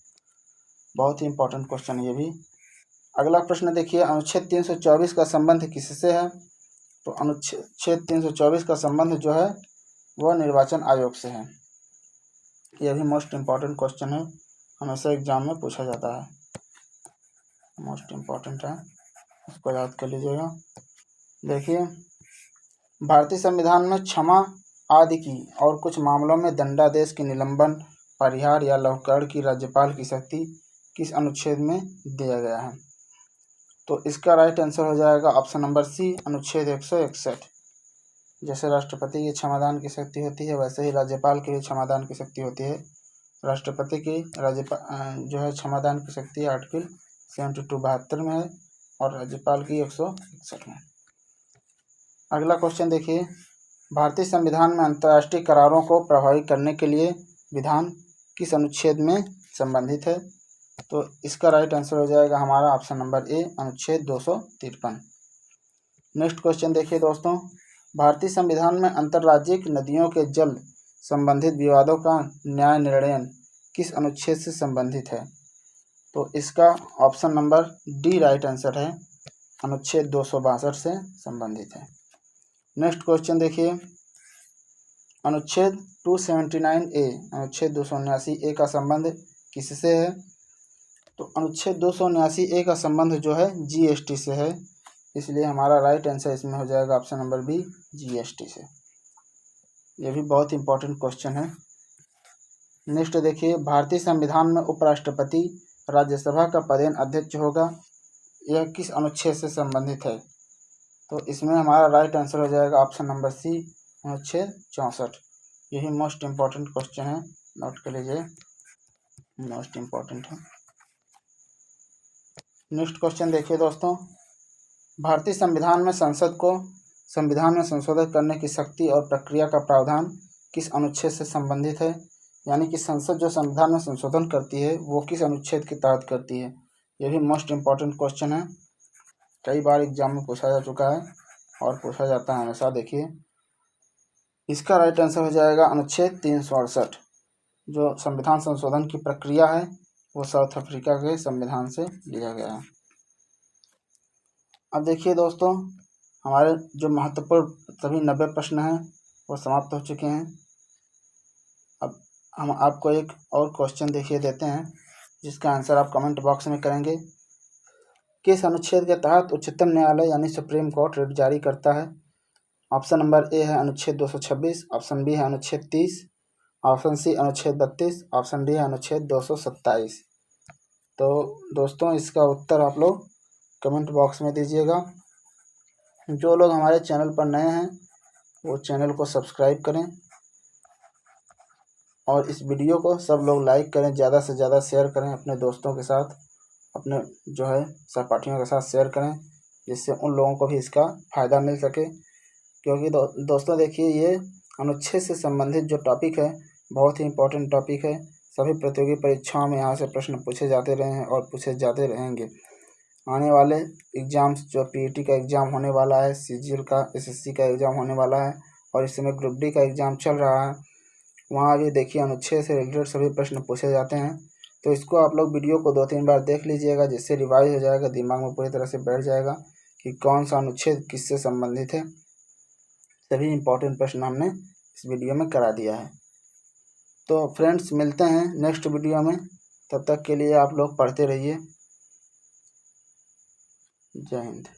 बहुत ही इंपॉर्टेंट क्वेश्चन ये भी। अगला प्रश्न देखिए, अनुच्छेद 324 का संबंध किससे है? तो अनुच्छेद 324 का संबंध जो है वह निर्वाचन आयोग से है। यह भी मोस्ट इम्पॉर्टेंट क्वेश्चन है, हमेशा एग्जाम में पूछा जाता है, मोस्ट इम्पॉर्टेंट है, इसको याद कर लीजिएगा। देखिए, भारतीय संविधान में क्षमा आदि की और कुछ मामलों में दंडादेश की निलंबन, परिहार या लौहकरण की राज्यपाल की शक्ति किस अनुच्छेद में दिया गया है? तो इसका राइट आंसर हो जाएगा ऑप्शन नंबर सी, अनुच्छेद 161। जैसे राष्ट्रपति की क्षमादान की शक्ति होती है, वैसे ही राज्यपाल की भी क्षमादान की शक्ति होती है। राष्ट्रपति की जो है क्षमादान की शक्ति आर्टिकल 72 में है और राज्यपाल की 161 में। अगला क्वेश्चन देखिए, भारतीय संविधान में अंतर्राष्ट्रीय करारों को प्रभावी करने के लिए विधान किस अनुच्छेद में संबंधित है? तो इसका राइट आंसर हो जाएगा हमारा ऑप्शन नंबर ए, अनुच्छेद 253। नेक्स्ट क्वेश्चन देखिए दोस्तों, भारतीय संविधान में अंतर्राज्यिक नदियों के जल संबंधित विवादों का न्याय निर्णय किस अनुच्छेद से संबंधित है? तो इसका option number D right answer है, अनुच्छेद 262 से संबंधित है। नेक्स्ट क्वेश्चन देखिए, अनुच्छेद 279A, अनुच्छेद 279A का संबंध किससे है? तो अनुच्छेद 279A का संबंध जो है जीएसटी से है, इसलिए हमारा राइट आंसर इसमें हो जाएगा ऑप्शन नंबर बी, जीएसटी से। यह भी बहुत इंपॉर्टेंट क्वेश्चन है। नेक्स्ट देखिए, भारतीय संविधान में उपराष्ट्रपति राज्यसभा का पदेन अध्यक्ष होगा, यह किस अनुच्छेद से संबंधित है? तो इसमें हमारा राइट आंसर हो जाएगा ऑप्शन नंबर सी, अनुच्छेद 64। यही मोस्ट इम्पॉर्टेंट क्वेश्चन है, नोट कर लीजिए, मोस्ट इम्पॉर्टेंट है। नेक्स्ट क्वेश्चन देखिए दोस्तों, भारतीय संविधान में संसद को संविधान में संशोधन करने की शक्ति और प्रक्रिया का प्रावधान किस अनुच्छेद से संबंधित है? यानी कि संसद जो संविधान में संशोधन करती है वो किस अनुच्छेद के तहत करती है? यह भी मोस्ट इम्पॉर्टेंट क्वेश्चन है, कई बार एग्जाम में पूछा जा चुका है और पूछा जाता है हमेशा। देखिए, इसका राइट आंसर हो जाएगा अनुच्छेद 368। जो संविधान संशोधन की प्रक्रिया है वो साउथ अफ्रीका के संविधान से लिया गया है। अब देखिए दोस्तों, हमारे जो महत्वपूर्ण सभी 90 प्रश्न हैं वो समाप्त हो चुके हैं। अब हम आपको एक और क्वेश्चन देखिए देते हैं, जिसका आंसर आप कमेंट बॉक्स में करेंगे। किस अनुच्छेद के तहत उच्चतम न्यायालय यानी सुप्रीम कोर्ट रिट जारी करता है? ऑप्शन नंबर ए है अनुच्छेद 226, ऑप्शन बी है अनुच्छेद 30, ऑप्शन सी अनुच्छेद 32, ऑप्शन डी है अनुच्छेद 227। तो दोस्तों, इसका उत्तर आप लोग कमेंट बॉक्स में दीजिएगा। जो लोग हमारे चैनल पर नए हैं वो चैनल को सब्सक्राइब करें और इस वीडियो को सब लोग लाइक करें, ज़्यादा से ज़्यादा शेयर करें अपने दोस्तों के साथ, अपने जो है सहपाठियों के साथ शेयर करें, जिससे उन लोगों को भी इसका फ़ायदा मिल सके। क्योंकि दोस्तों देखिए, ये अनुच्छेद से संबंधित जो टॉपिक है बहुत ही इम्पोर्टेंट टॉपिक है। सभी प्रतियोगी परीक्षाओं में यहाँ से प्रश्न पूछे जाते रहे हैं और पूछे जाते रहेंगे। आने वाले एग्ज़ाम्स जो पीईटी का एग्ज़ाम होने वाला है, सीजीएल का, एसएससी का एग्ज़ाम होने वाला है और इस समय ग्रुप डी का एग्ज़ाम चल रहा है, वहाँ भी देखिए अनुच्छेद से रिलेटेड सभी प्रश्न पूछे जाते हैं। तो इसको आप लोग वीडियो को 2-3 बार देख लीजिएगा, जिससे रिवाइज हो जाएगा, दिमाग में पूरी तरह से बैठ जाएगा कि कौन सा अनुच्छेद किससे संबंधित है। सभी इम्पोर्टेंट प्रश्न हमने इस वीडियो में करा दिया है। तो फ्रेंड्स, मिलते हैं नेक्स्ट वीडियो में, तब तक के लिए आप लोग पढ़ते रहिए। जय हिंद।